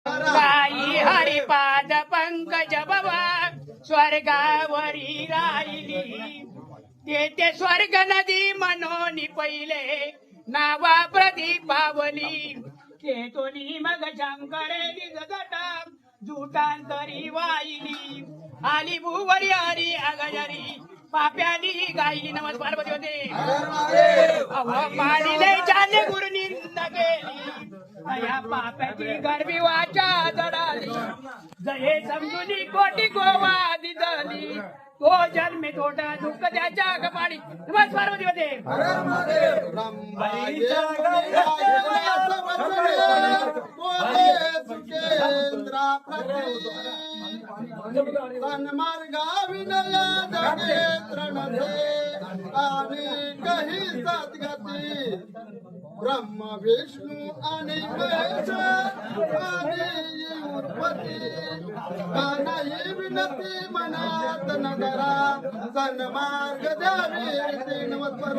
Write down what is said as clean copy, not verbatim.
गाई हरिपाद पंकज बवा स्वर्गावरी राहिली तेथे स्वर्ग नदी मनोनी पहिले नावा प्रदीपावली केतोनी मग शंकरेली जगटा जुटांतरी वाहिली आली भुवरी हरी अगजरी पाप्याली गायली नमस् पार्वती होते पाणीले चाले गुरु निंद गेली या पाप्याची गरबी वाचा जडाली जये समजुनी कोटी गोवा दिदली तो जन्मे तोटा दुःख त्याच्या कपाळी नमस् पार्वती होते मार्गा विनया जगे तृणधे आणि कही सद्गती ब्रह्म विष्णू आणि महेश आणि उत्पत्ती कानाही विनती मनात नगरा सन्मार्ग द्यावी नमस्कार